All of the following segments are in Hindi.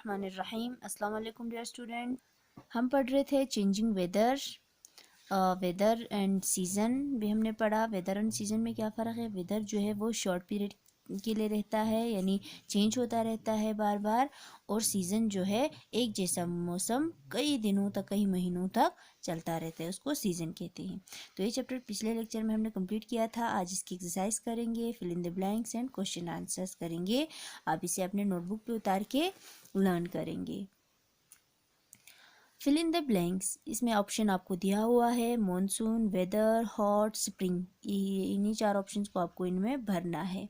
बिस्मिल्लाहिर्रहमानिर्रहीम। अस्सलाम वालेकुम डियर स्टूडेंट। हम पढ़ रहे थे चेंजिंग वेदर एंड सीज़न भी हमने पढ़ा। वेदर एंड सीज़न में क्या फ़र्क है? वेदर जो है वो शॉर्ट पीरियड के लिए रहता है, यानी चेंज होता रहता है बार बार। और सीज़न जो है एक जैसा मौसम कई दिनों तक, कई महीनों तक चलता रहता है, उसको सीज़न कहते हैं। तो ये चैप्टर पिछले लेक्चर में हमने कंप्लीट किया था। आज इसकी एक्सरसाइज करेंगे, fill in the blanks and question answers करेंगे। आप इसे अपने नोटबुक पे उतार के लर्न करेंगे। फिल इन द ब्लैंक्स, इसमें ऑप्शन आपको दिया हुआ है मॉनसून, वेदर, हॉट, स्प्रिंग। इन्हीं चार ऑप्शंस को आपको इनमें भरना है।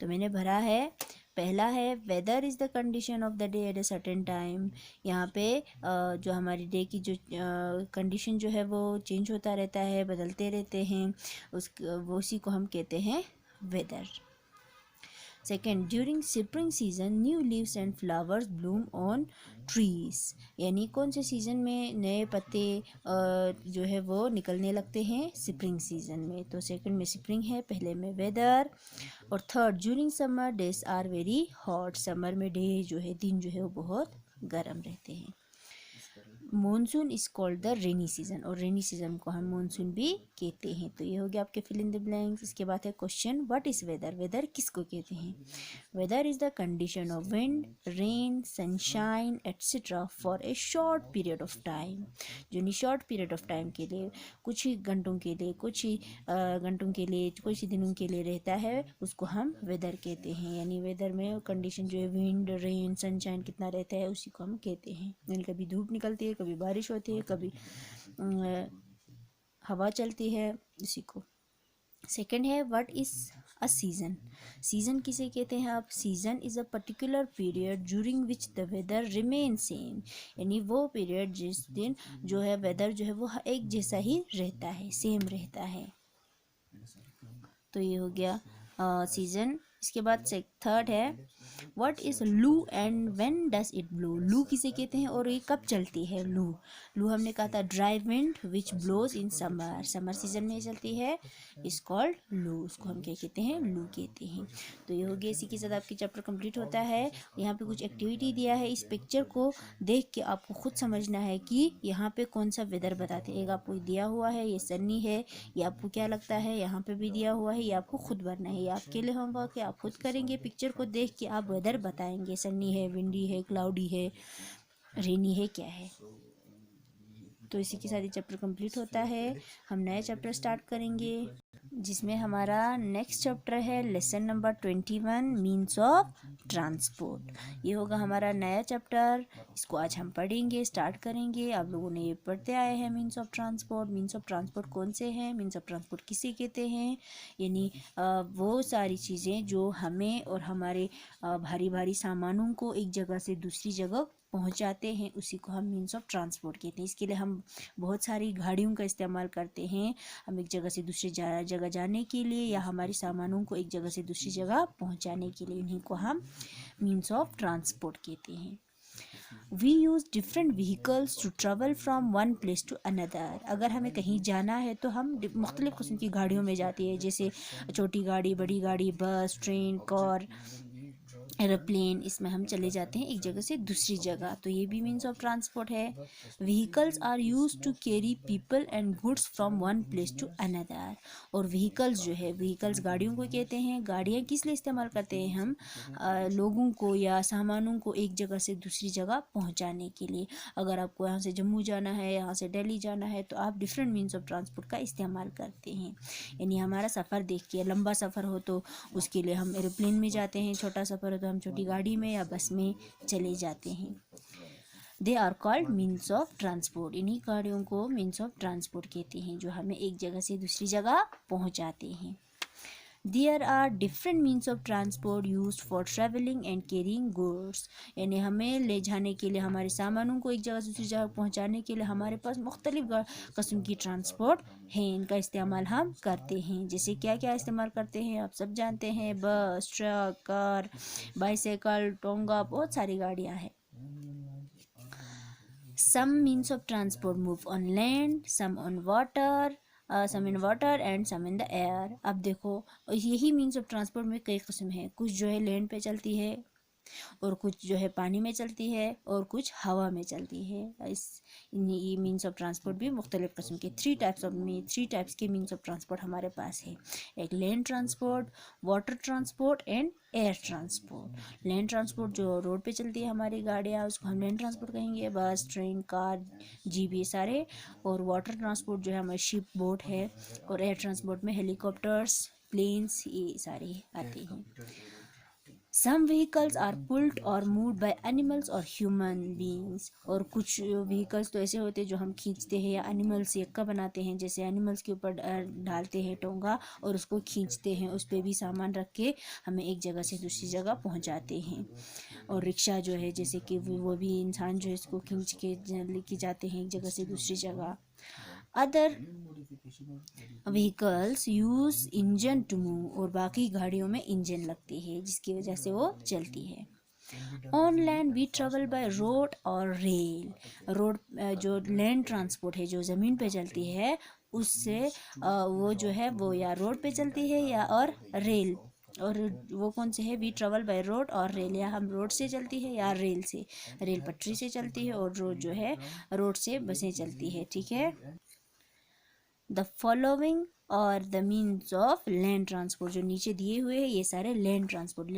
तो मैंने भरा है। पहला है weather is the condition of the day at a certain time. यहाँ पे जो हमारी डे की जो कंडीशन जो है वो चेंज होता रहता है, बदलते रहते हैं, वो उसी को हम कहते हैं weather. Second, during spring season new leaves and flowers bloom on trees. यानी कौन से सीज़न में नए पत्ते जो है वो निकलने लगते हैं? स्प्रिंग सीज़न में। तो सेकंड में स्प्रिंग है, पहले में वेदर। और third, during summer days are very hot. Summer में डे जो है, दिन जो है वो बहुत गर्म रहते हैं। Monsoon is called the rainy season, और रेनी सीजन को हम मॉनसून भी कहते हैं। तो ये हो गया आपके फिल इन द ब्लैंक्स। इसके बाद है question, what is weather? Weather किसको कहते हैं? Weather is the condition of wind, rain, sunshine etcetera for a short period of time. जो शॉर्ट पीरियड ऑफ टाइम के लिए, कुछ ही घंटों के लिए, कुछ ही घंटों के लिए, कुछ ही दिनों के लिए रहता है, उसको हम वेदर कहते हैं। यानी वेदर में कंडीशन जो है विंड, रेन, सनशाइन कितना रहता है, उसी को हम कहते हैं। यानी कभी धूप निकलती है, कभी बारिश होती है, कभी हवा चलती है, इसी को। सेकेंड है what is a season? Season किसे कहते हैं आप? Season is a particular period during which the weather remain same. यानी वो पीरियड जिस दिन जो है वेदर जो है वो एक जैसा ही रहता है, सेम रहता है। तो ये हो गया सीजन। इसके बाद से थर्ड है व्हाट इज लू and when does it blow? लू किसे कहते हैं और ये कब चलती है? लू हमने कहा था dry wind which blows in summer. Summer season में चलती है, इज कॉल्ड लू। उसको हम क्या कहते हैं? लू कहते हैं। तो ये हो गया। इसी के साथ आपकी चैप्टर कंप्लीट होता है। यहाँ पे कुछ एक्टिविटी दिया है, इस पिक्चर को देख के आपको खुद समझना है कि यहाँ पे कौन सा वेदर बताते हैं। एक आपको दिया हुआ है, ये सन्नी है, ये आपको क्या लगता है? यहाँ पे भी दिया हुआ है, ये आपको खुद भरना है। ये आपके लिए होमवर्क है, आप खुद करेंगे। पिक्चर को देख के आप वेदर बताएंगे, सन्नी है, विंडी है, क्लाउडी है, रेनी है, क्या है। तो इसी के साथ ये चैप्टर कंप्लीट होता है। हम नया चैप्टर स्टार्ट करेंगे, जिसमें हमारा नेक्स्ट चैप्टर है lesson number 21, means of transport. ये होगा हमारा नया चैप्टर। इसको आज हम पढ़ेंगे, स्टार्ट करेंगे। आप लोगों ने ये पढ़ते आए हैं means of transport. Means of transport कौन से हैं? मीन्स ऑफ ट्रांसपोर्ट किसे कहते हैं? यानी वो सारी चीज़ें जो हमें और हमारे भारी भारी सामानों को एक जगह से दूसरी जगह पहुंचाते हैं, उसी को हम मीन्स ऑफ ट्रांसपोर्ट कहते हैं। इसके लिए हम बहुत सारी गाड़ियों का इस्तेमाल करते हैं। हम एक जगह से दूसरी जगह जाने के लिए, या हमारे सामानों को एक जगह से दूसरी जगह पहुंचाने के लिए, इन्हीं को हम मीन्स ऑफ ट्रांसपोर्ट कहते हैं। We use different vehicles to travel from one place to another. अगर हमें कहीं जाना है तो हम मुख्तलिफ़ किस्म की गाड़ियों में जाते हैं, जैसे छोटी गाड़ी, बड़ी गाड़ी, बस, ट्रेन, कार, एरोप्लेन। इसमें हम चले जाते हैं एक जगह से दूसरी जगह। तो ये भी मीन्स ऑफ ट्रांसपोर्ट है। Vehicles are use to carry people and goods from one place to another. और व्हीकल्स जो है, व्हीकल्स गाड़ियों को कहते हैं। गाड़ियाँ किस लिए इस्तेमाल करते हैं हम? लोगों को या सामानों को एक जगह से दूसरी जगह पहुंचाने के लिए। अगर आपको यहाँ से जम्मू जाना है, यहाँ से दिल्ली जाना है, तो आप डिफरेंट मीन्स ऑफ ट्रांसपोर्ट का इस्तेमाल करते हैं। यानी हमारा सफ़र देखिए, लंबा सफ़र हो तो उसके लिए हम एरोप्लेन में जाते हैं, छोटा सफ़र हो तो हम छोटी गाड़ी में या बस में चले जाते हैं। They are called means of transport. इन्हीं गाड़ियों को मीन्स ऑफ ट्रांसपोर्ट कहते हैं, जो हमें एक जगह से दूसरी जगह पहुंचाते हैं। There are different means of transport use for travelling and carrying goods. यानी हमें ले जाने के लिए, हमारे सामानों को एक जगह से दूसरी जगह पहुंचाने के लिए हमारे पास मुख्तलिफ किस्म की ट्रांसपोर्ट हैं। इनका इस्तेमाल हम करते हैं। जैसे क्या क्या इस्तेमाल करते हैं आप सब जानते हैं, बस, ट्रक, कार, बाइसाइकिल, टोंगा, बहुत सारी गाड़ियाँ हैं। Some means of transport move on land, some on water, some in water and some in the air। अब देखो, यही मीन्स ऑफ ट्रांसपोर्ट में कई किस्म है। कुछ जो है लैंड पे चलती है, और कुछ जो है पानी में चलती है और कुछ हवा में चलती है। ये मीन्स ऑफ ट्रांसपोर्ट भी मुख्तलिफ किस्म के थ्री टाइप्स के मीन्स ऑफ ट्रांसपोर्ट हमारे पास है। एक land transport, water transport and air transport. Land transport जो रोड पे चलती है हमारी गाड़ियाँ, उसको हम लैंड ट्रांसपोर्ट कहेंगे, बस, ट्रेन, कार, जीप, ये सारे। और वाटर ट्रांसपोर्ट जो है हमारी शिप, बोट है। और एयर ट्रांसपोर्ट में हेलीकॉप्टर्स, प्लेन्स, ये सारे आते हैं। Some vehicles are pulled or moved by animals or human beings। और कुछ व्हीकल्स तो ऐसे होते हैं जो हम खींचते हैं या एनिमल्स यक्का बनाते हैं, जैसे एनिमल्स के ऊपर डालते हैं टोंगा और उसको खींचते हैं, उस पर भी सामान रख के हमें एक जगह से दूसरी जगह पहुंचाते हैं। और रिक्शा जो है जैसे कि वो भी इंसान जो है इसको खींच के लेके जाते हैं एक जगह से दूसरी जगह। Other vehicles use engine to move. और बाकी गाड़ियों में इंजन लगती है जिसकी वजह से वो चलती है। On land we travel by road और रेल। रोड जो लैंड ट्रांसपोर्ट है जो ज़मीन पे चलती है, उससे वो जो है वो या रोड पे चलती है या और रेल। और वो कौन से है? वी ट्रेवल बाय रोड और रेल। या हम रोड से चलती है या रेल से। रेल पटरी से चलती है और रोड जो है रोड से बसें चलती है, ठीक है। द फॉलोइंग और the means of land transport, जो नीचे दिए हुए हैं ये सारे लैंड ट्रांसपोर्ट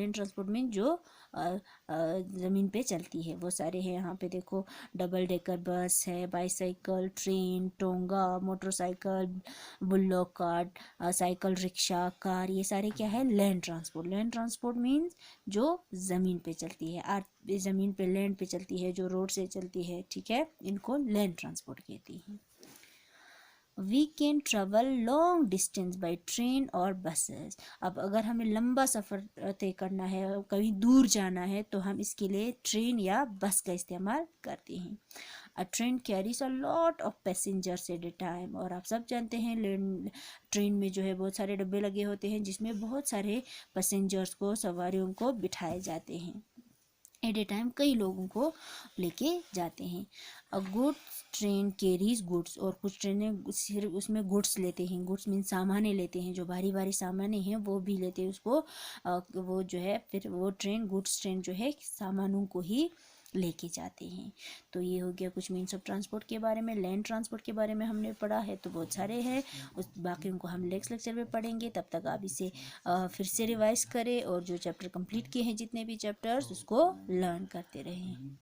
मीन जो ज़मीन पे चलती है वो सारे हैं। यहाँ पे देखो, डबल डेकर बस है, bicycle, train, tonga, motorcycle, bullock cart, cycle, rickshaw, car, ये सारे क्या है? Land transport. Land transport means जो ज़मीन पे चलती है, ज़मीन पे लैंड पे चलती है, जो रोड से चलती है, ठीक है, इनको लैंड ट्रांसपोर्ट कहती हैं। We can travel long distance by train और बसेस। अब अगर हमें लंबा सफ़र तय करना है, कहीं दूर जाना है, तो हम इसके लिए ट्रेन या बस का इस्तेमाल करते हैं। A train carries a lot of passengers at a time. और आप सब जानते हैं ट्रेन में जो है बहुत सारे डब्बे लगे होते हैं जिसमें बहुत सारे पैसेंजर्स को, सवारियों को बिठाए जाते हैं। एट ए टाइम कई लोगों को लेके जाते हैं। अ गुड्स ट्रेन कैरीज गुड्स। और कुछ ट्रेनें सिर्फ उसमें गुड्स लेते हैं, गुड्स मीन सामानें लेते हैं, जो भारी भारी सामानें हैं वो भी लेते हैं उसको। वो जो है फिर वो ट्रेन, गुड्स ट्रेन जो है सामानों को ही लेके जाते हैं। तो ये हो गया कुछ मीन्स ऑफ ट्रांसपोर्ट के बारे में। लैंड ट्रांसपोर्ट के बारे में हमने पढ़ा है तो बहुत सारे हैं, उस बाकी उनको हम नेक्स्ट लेक्चर में पढ़ेंगे। तब तक आप इसे फिर से रिवाइज करें और जो चैप्टर कंप्लीट किए हैं, जितने भी चैप्टर्स, उसको लर्न करते रहें।